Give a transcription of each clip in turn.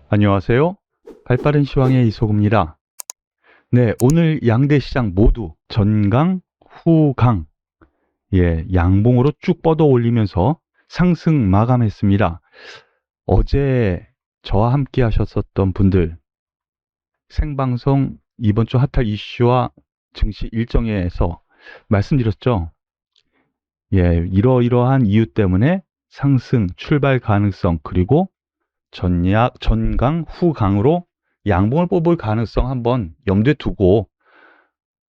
안녕하세요. 발빠른 시황의 이소구입니다. 네, 오늘 양대 시장 모두 전강, 후강, 양봉으로 쭉 뻗어 올리면서 상승 마감했습니다. 어제 저와 함께 하셨었던 분들, 생방송 이번 주 핫할 이슈와 증시 일정에서 말씀드렸죠. 이러이러한 이유 때문에 상승 출발 가능성, 그리고 전강, 후강으로 양봉을 뽑을 가능성 한번 염두에 두고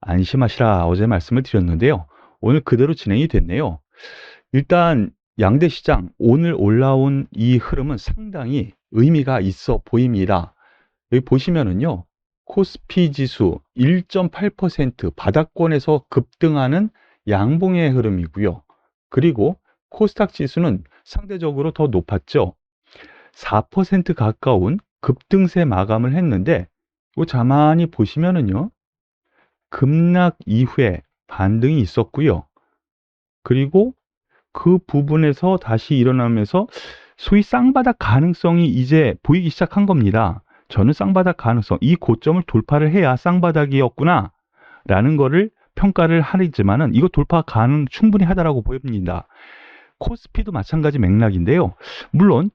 안심하시라 어제 말씀을 드렸는데요. 오늘 그대로 진행이 됐네요. 일단 양대 시장 오늘 올라온 이 흐름은 상당히 의미가 있어 보입니다. 여기 보시면은요. 코스피 지수 1.8% 바닥권에서 급등하는 양봉의 흐름이고요. 그리고 코스닥 지수는 상대적으로 더 높았죠. 4% 가까운 급등세 마감을 했는데 이거 가만히 보시면은요. 급락 이후에 반등이 있었고요. 그리고 그 부분에서 다시 일어나면서 소위 쌍바닥 가능성이 이제 보이기 시작한 겁니다. 저는 쌍바닥 가능성, 이 고점을 돌파를 해야 쌍바닥이었구나 라는 거를 평가를 하지만은 이거 돌파 가능 충분히 하다라고 보입니다. 코스피도 마찬가지 맥락인데요. 물론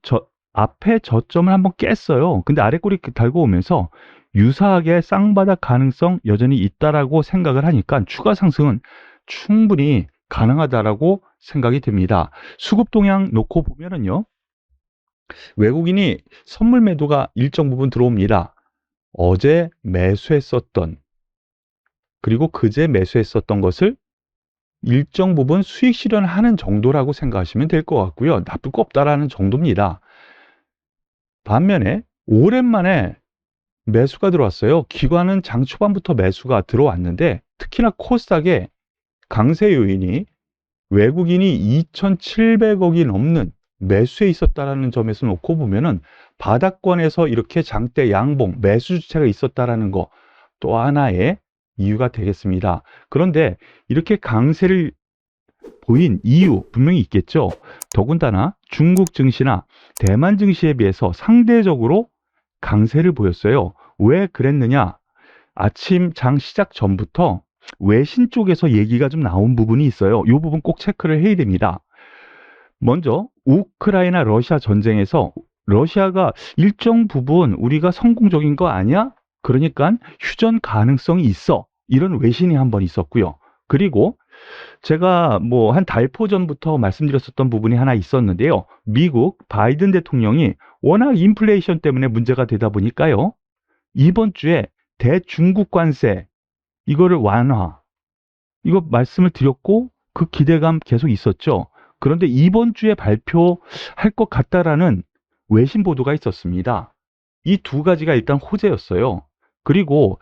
앞에 저점을 한번 깼어요. 근데 아래 꼬리 달고 오면서 유사하게 쌍바닥 가능성 여전히 있다라고 생각을 하니까 추가 상승은 충분히 가능하다라고 생각이 됩니다. 수급 동향 놓고 보면은요. 외국인이 선물 매도가 일정 부분 들어옵니다. 어제 매수했었던, 그리고 그제 매수했었던 것을 일정 부분 수익 실현하는 정도라고 생각하시면 될 것 같고요. 나쁠 거 없다라는 정도입니다. 반면에 오랜만에 매수가 들어왔어요. 기관은 장 초반부터 매수가 들어왔는데 특히나 코스닥에 강세 요인이 외국인이 2,700억이 넘는 매수에 있었다라는 점에서 놓고 보면은 바닥권에서 이렇게 장대 양봉 매수 주체가 있었다라는 거 또 하나의 이유가 되겠습니다. 그런데 이렇게 강세를 보인 이유 분명히 있겠죠. 더군다나 중국 증시나 대만 증시에 비해서 상대적으로 강세를 보였어요. 왜 그랬느냐? 아침 장 시작 전부터 외신 쪽에서 얘기가 좀 나온 부분이 있어요. 이 부분 꼭 체크를 해야 됩니다. 먼저 우크라이나 러시아 전쟁에서 러시아가 일정 부분 우리가 성공적인 거 아니야? 그러니까 휴전 가능성이 있어. 이런 외신이 한번 있었고요. 그리고 제가 뭐 한 달포 전부터 말씀드렸었던 부분이 하나 있었는데요. 미국 바이든 대통령이 워낙 인플레이션 때문에 문제가 되다 보니까요. 이번 주에 대중국 관세 이거를 완화 이거 말씀을 드렸고 그 기대감 계속 있었죠. 그런데 이번 주에 발표할 것 같다라는 외신 보도가 있었습니다. 이 두 가지가 일단 호재였어요. 그리고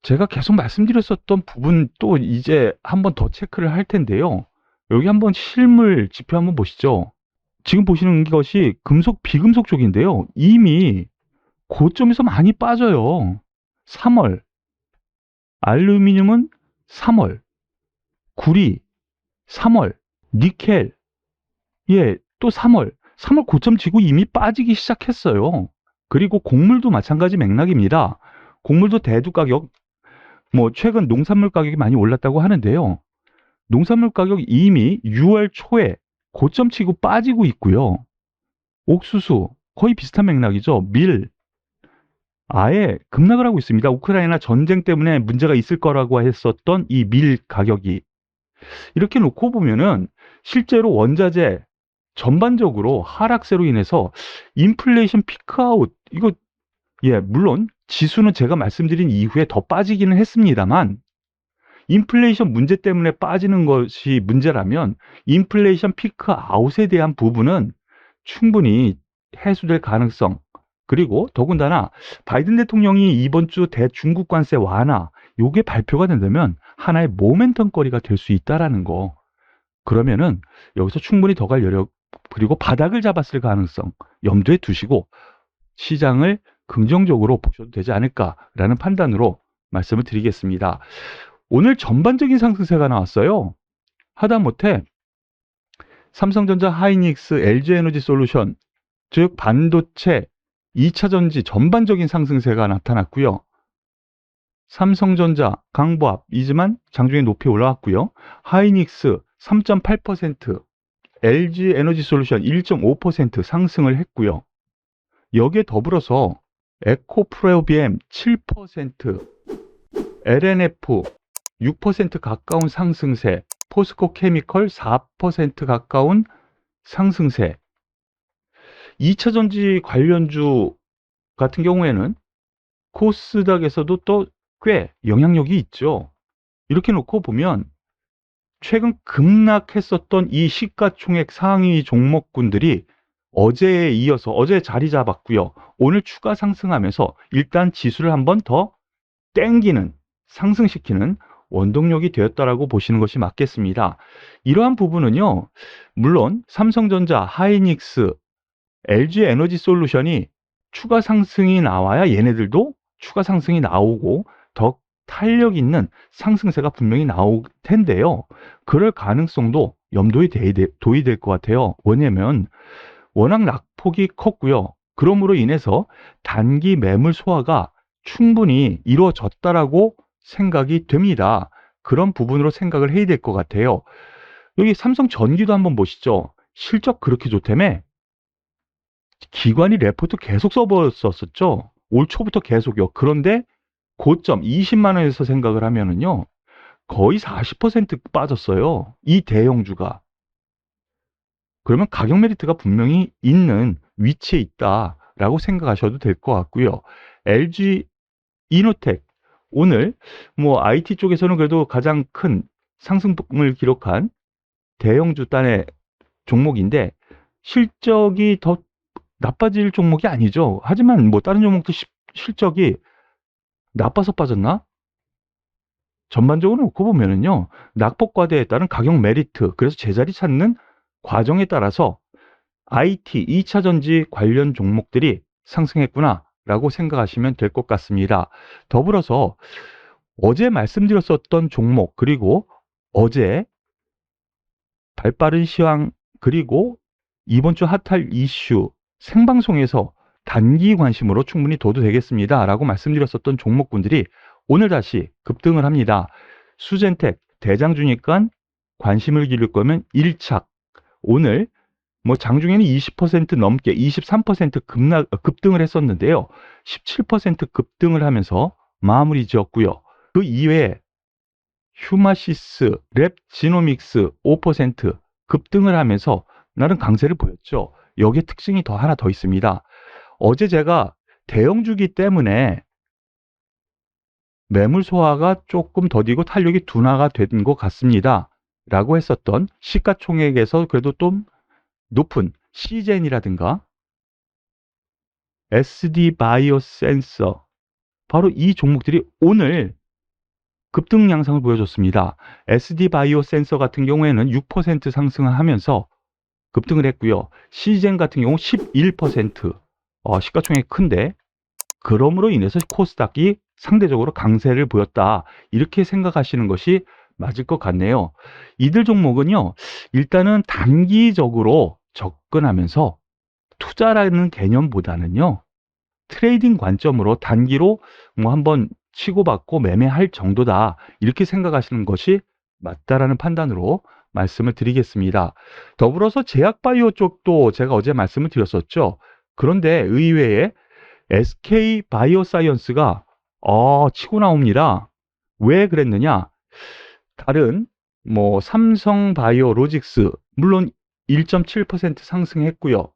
제가 계속 말씀드렸었던 부분 또 이제 한번 더 체크를 할 텐데요. 여기 한번 실물 지표 한번 보시죠. 지금 보시는 것이 금속, 비금속 쪽인데요. 이미 고점에서 많이 빠져요. 3월, 알루미늄은 3월, 구리 3월, 니켈, 또 3월. 3월 고점 지고 이미 빠지기 시작했어요. 그리고 곡물도 마찬가지 맥락입니다. 곡물도 대두 가격, 뭐 최근 농산물 가격이 많이 올랐다고 하는데요. 농산물 가격 이미 6월 초에 고점 치고 빠지고 있고요. 옥수수 거의 비슷한 맥락이죠. 밀 아예 급락을 하고 있습니다. 우크라이나 전쟁 때문에 문제가 있을 거라고 했었던 이 밀 가격이 이렇게 놓고 보면은 실제로 원자재 전반적으로 하락세로 인해서 인플레이션 피크아웃 이거 물론 지수는 제가 말씀드린 이후에 더 빠지기는 했습니다만 인플레이션 문제 때문에 빠지는 것이 문제라면 인플레이션 피크아웃에 대한 부분은 충분히 해소될 가능성 그리고 더군다나 바이든 대통령이 이번 주 대중국 관세 완화 요게 발표가 된다면 하나의 모멘텀거리가 될 수 있다라는 거. 그러면은 여기서 충분히 더 갈 여력 그리고 바닥을 잡았을 가능성 염두에 두시고 시장을 긍정적으로 보셔도 되지 않을까라는 판단으로 말씀을 드리겠습니다. 오늘 전반적인 상승세가 나왔어요. 하다못해 삼성전자, 하이닉스, LG에너지솔루션 즉 반도체 2차 전지 전반적인 상승세가 나타났고요. 삼성전자, 강보합이지만 장중에 높이 올라왔고요. 하이닉스 3.8%, LG 에너지솔루션 1.5% 상승을 했고요. 여기에 더불어서 에코프로비엠 7%, LNF 6% 가까운 상승세, 포스코 케미컬 4% 가까운 상승세. 2차 전지 관련주 같은 경우에는 코스닥에서도 또 꽤 영향력이 있죠. 이렇게 놓고 보면 최근 급락했었던 이 시가총액 상위 종목군들이 어제에 이어서 어제 자리 잡았고요. 오늘 추가 상승하면서 일단 지수를 한번 더 땡기는, 상승시키는 원동력이 되었다라고 보시는 것이 맞겠습니다. 이러한 부분은요, 물론 삼성전자, 하이닉스, LG 에너지 솔루션이 추가 상승이 나와야 얘네들도 추가 상승이 나오고 더 탄력 있는 상승세가 분명히 나올 텐데요. 그럴 가능성도 염두에 둬야 될 것 같아요. 왜냐면 워낙 낙폭이 컸고요. 그러므로 인해서 단기 매물 소화가 충분히 이루어졌다라고 생각이 됩니다. 그런 부분으로 생각을 해야 될 것 같아요. 여기 삼성 전기도 한번 보시죠. 실적 그렇게 좋다며 기관이 레포트 계속 써버렸었죠. 올 초부터 계속요. 그런데 고점 20만 원에서 생각을 하면은요. 거의 40% 빠졌어요. 이 대형주가. 그러면 가격 메리트가 분명히 있는 위치에 있다라고 생각하셔도 될 것 같고요. LG 이노텍 오늘 뭐 IT 쪽에서는 그래도 가장 큰 상승을 기록한 대형주 단의 종목인데 실적이 더 나빠질 종목이 아니죠. 하지만 뭐 다른 종목도 실적이 나빠서 빠졌나? 전반적으로 놓고 보면은요. 낙폭 과대에 따른 가격 메리트, 그래서 제자리 찾는 과정에 따라서 IT, 2차 전지 관련 종목들이 상승했구나라고 생각하시면 될 것 같습니다. 더불어서 어제 말씀드렸었던 종목, 그리고 어제 발빠른 시황, 그리고 이번 주 핫할 이슈 생방송에서 단기 관심으로 충분히 둬도 되겠습니다 라고 말씀드렸었던 종목군들이 오늘 다시 급등을 합니다. 수젠텍 대장주니까 관심을 기울일 거면 1착 오늘 뭐 장중에는 20% 넘게 23% 급등을 했었는데요. 17% 급등을 하면서 마무리 지었고요. 그 이외에 휴마시스, 랩지노믹스 5% 급등을 하면서 나름 강세를 보였죠. 여기에 특징이 하나 더 있습니다. 어제 제가 대형주기 때문에 매물 소화가 조금 더디고 탄력이 둔화가 된 것 같습니다. 라고 했었던 시가총액에서 그래도 좀 높은 시젠이라든가 SD 바이오 센서 바로 이 종목들이 오늘 급등 양상을 보여줬습니다. SD 바이오 센서 같은 경우에는 6% 상승을 하면서 급등을 했고요. 시젠 같은 경우 11% 시가총액이 큰데 그럼으로 인해서 코스닥이 상대적으로 강세를 보였다. 이렇게 생각하시는 것이 맞을 것 같네요. 이들 종목은요. 일단은 단기적으로 접근하면서 투자라는 개념보다는요. 트레이딩 관점으로 단기로 뭐 한번 치고받고 매매할 정도다. 이렇게 생각하시는 것이 맞다라는 판단으로 말씀을 드리겠습니다. 더불어서 제약바이오 쪽도 제가 어제 말씀을 드렸었죠. 그런데 의외에 SK 바이오사이언스가 치고 나옵니다. 왜 그랬느냐? 다른 뭐 삼성 바이오로직스 물론 1.7% 상승했고요.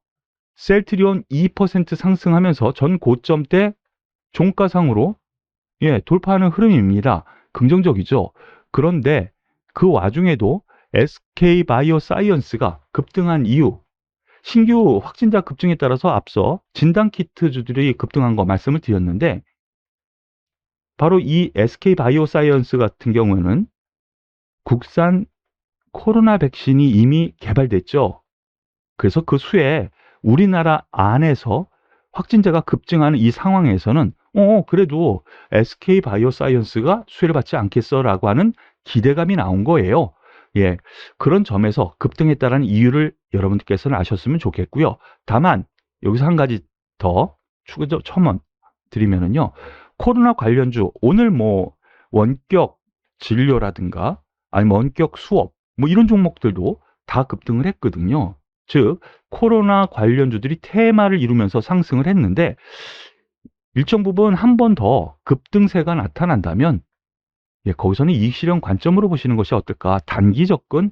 셀트리온 2% 상승하면서 전 고점 때 종가상으로 돌파하는 흐름입니다. 긍정적이죠. 그런데 그 와중에도 SK 바이오사이언스가 급등한 이유 신규 확진자 급증에 따라서 앞서 진단키트주들이 급등한 거 말씀을 드렸는데 바로 이 SK 바이오사이언스 같은 경우는 국산 코로나 백신이 이미 개발됐죠. 그래서 그 수에 우리나라 안에서 확진자가 급증하는 이 상황에서는 그래도 SK 바이오사이언스가 수혜를 받지 않겠어라고 하는 기대감이 나온 거예요. 예, 그런 점에서 급등했다는 이유를 여러분들께서는 아셨으면 좋겠고요. 다만 여기서 한 가지 더 추가적 첨언 드리면은요. 코로나 관련주 오늘 뭐 원격 진료라든가 아니면 원격 수업 뭐 이런 종목들도 다 급등을 했거든요. 즉 코로나 관련주들이 테마를 이루면서 상승을 했는데 일정 부분 한 번 더 급등세가 나타난다면 거기서는 이익 실현 관점으로 보시는 것이 어떨까? 단기 접근.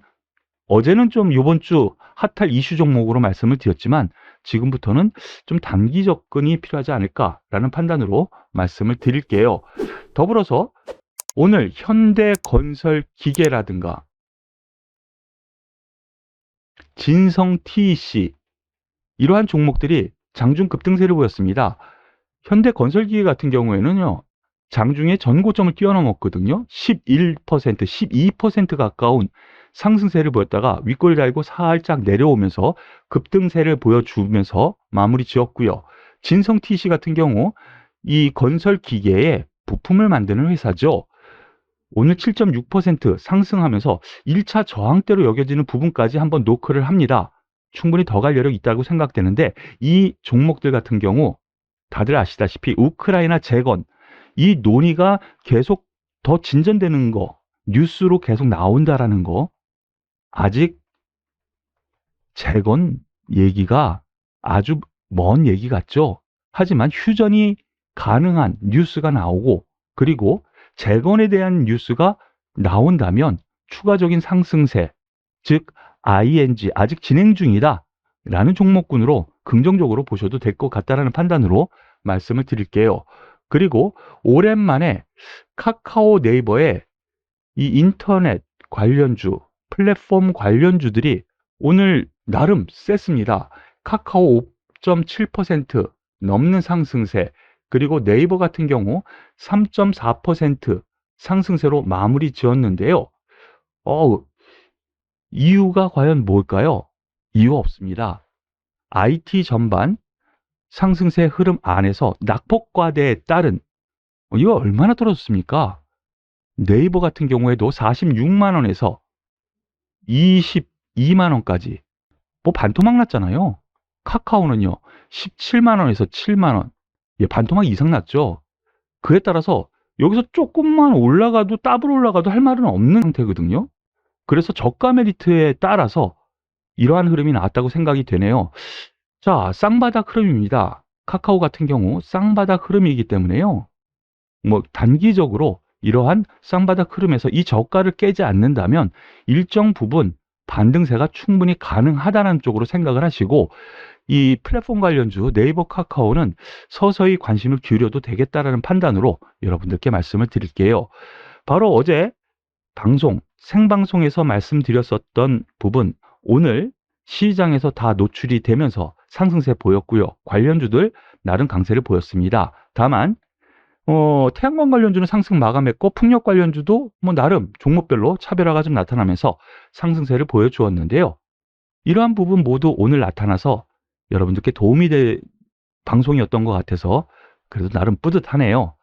어제는 좀 요번 주 핫할 이슈 종목으로 말씀을 드렸지만 지금부터는 좀 단기 접근이 필요하지 않을까라는 판단으로 말씀을 드릴게요. 더불어서 오늘 현대건설기계라든가 진성 TEC 이러한 종목들이 장중 급등세를 보였습니다. 현대건설기계 같은 경우에는요. 장중에 전고점을 뛰어넘었거든요. 11%, 12% 가까운 상승세를 보였다가 윗골 달고 살짝 내려오면서 급등세를 보여주면서 마무리 지었고요. 진성 TC 같은 경우 이 건설기계에 부품을 만드는 회사죠. 오늘 7.6% 상승하면서 1차 저항대로 여겨지는 부분까지 한번 노크를 합니다. 충분히 더 갈 여력이 있다고 생각되는데 이 종목들 같은 경우 다들 아시다시피 우크라이나 재건 이 논의가 계속 더 진전되는 거 뉴스로 계속 나온다라는 거 아직 재건 얘기가 아주 먼 얘기 같죠. 하지만 휴전이 가능한 뉴스가 나오고 그리고 재건에 대한 뉴스가 나온다면 추가적인 상승세 즉 ING 아직 진행 중이다 라는 종목군으로 긍정적으로 보셔도 될 것 같다라는 판단으로 말씀을 드릴게요. 그리고 오랜만에 카카오 네이버의 이 인터넷 관련주, 플랫폼 관련주들이 오늘 나름 셌습니다. 카카오 5.7% 넘는 상승세, 그리고 네이버 같은 경우 3.4% 상승세로 마무리 지었는데요. 이유가 과연 뭘까요? 이유 없습니다. IT 전반 상승세 흐름 안에서 낙폭과대에 따른 이거 얼마나 떨어졌습니까? 네이버 같은 경우에도 46만 원에서 22만 원까지 뭐 반토막 났잖아요. 카카오는요 17만 원에서 7만 원 반토막 이상 났죠. 그에 따라서 여기서 조금만 올라가도 더블 올라가도 할 말은 없는 상태거든요. 그래서 저가 메리트에 따라서 이러한 흐름이 나왔다고 생각이 되네요. 자, 쌍바닥 흐름입니다. 카카오 같은 경우 쌍바닥 흐름이기 때문에요. 뭐 단기적으로 이러한 쌍바닥 흐름에서 이 저가를 깨지 않는다면 일정 부분 반등세가 충분히 가능하다는 쪽으로 생각을 하시고 이 플랫폼 관련주 네이버 카카오는 서서히 관심을 기울여도 되겠다라는 판단으로 여러분들께 말씀을 드릴게요. 바로 어제 생방송에서 말씀드렸었던 부분 오늘 시장에서 다 노출이 되면서 상승세 보였고요. 관련주들 나름 강세를 보였습니다. 다만 태양광 관련주는 상승 마감했고 풍력 관련주도 뭐 나름 종목별로 차별화가 좀 나타나면서 상승세를 보여주었는데요. 이러한 부분 모두 오늘 나타나서 여러분들께 도움이 될 방송이었던 것 같아서 그래도 나름 뿌듯하네요.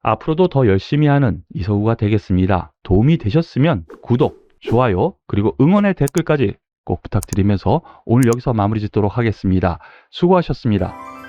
앞으로도 더 열심히 하는 이서구가 되겠습니다. 도움이 되셨으면 구독, 좋아요, 그리고 응원의 댓글까지 꼭 부탁드리면서 오늘 여기서 마무리 짓도록 하겠습니다. 수고하셨습니다.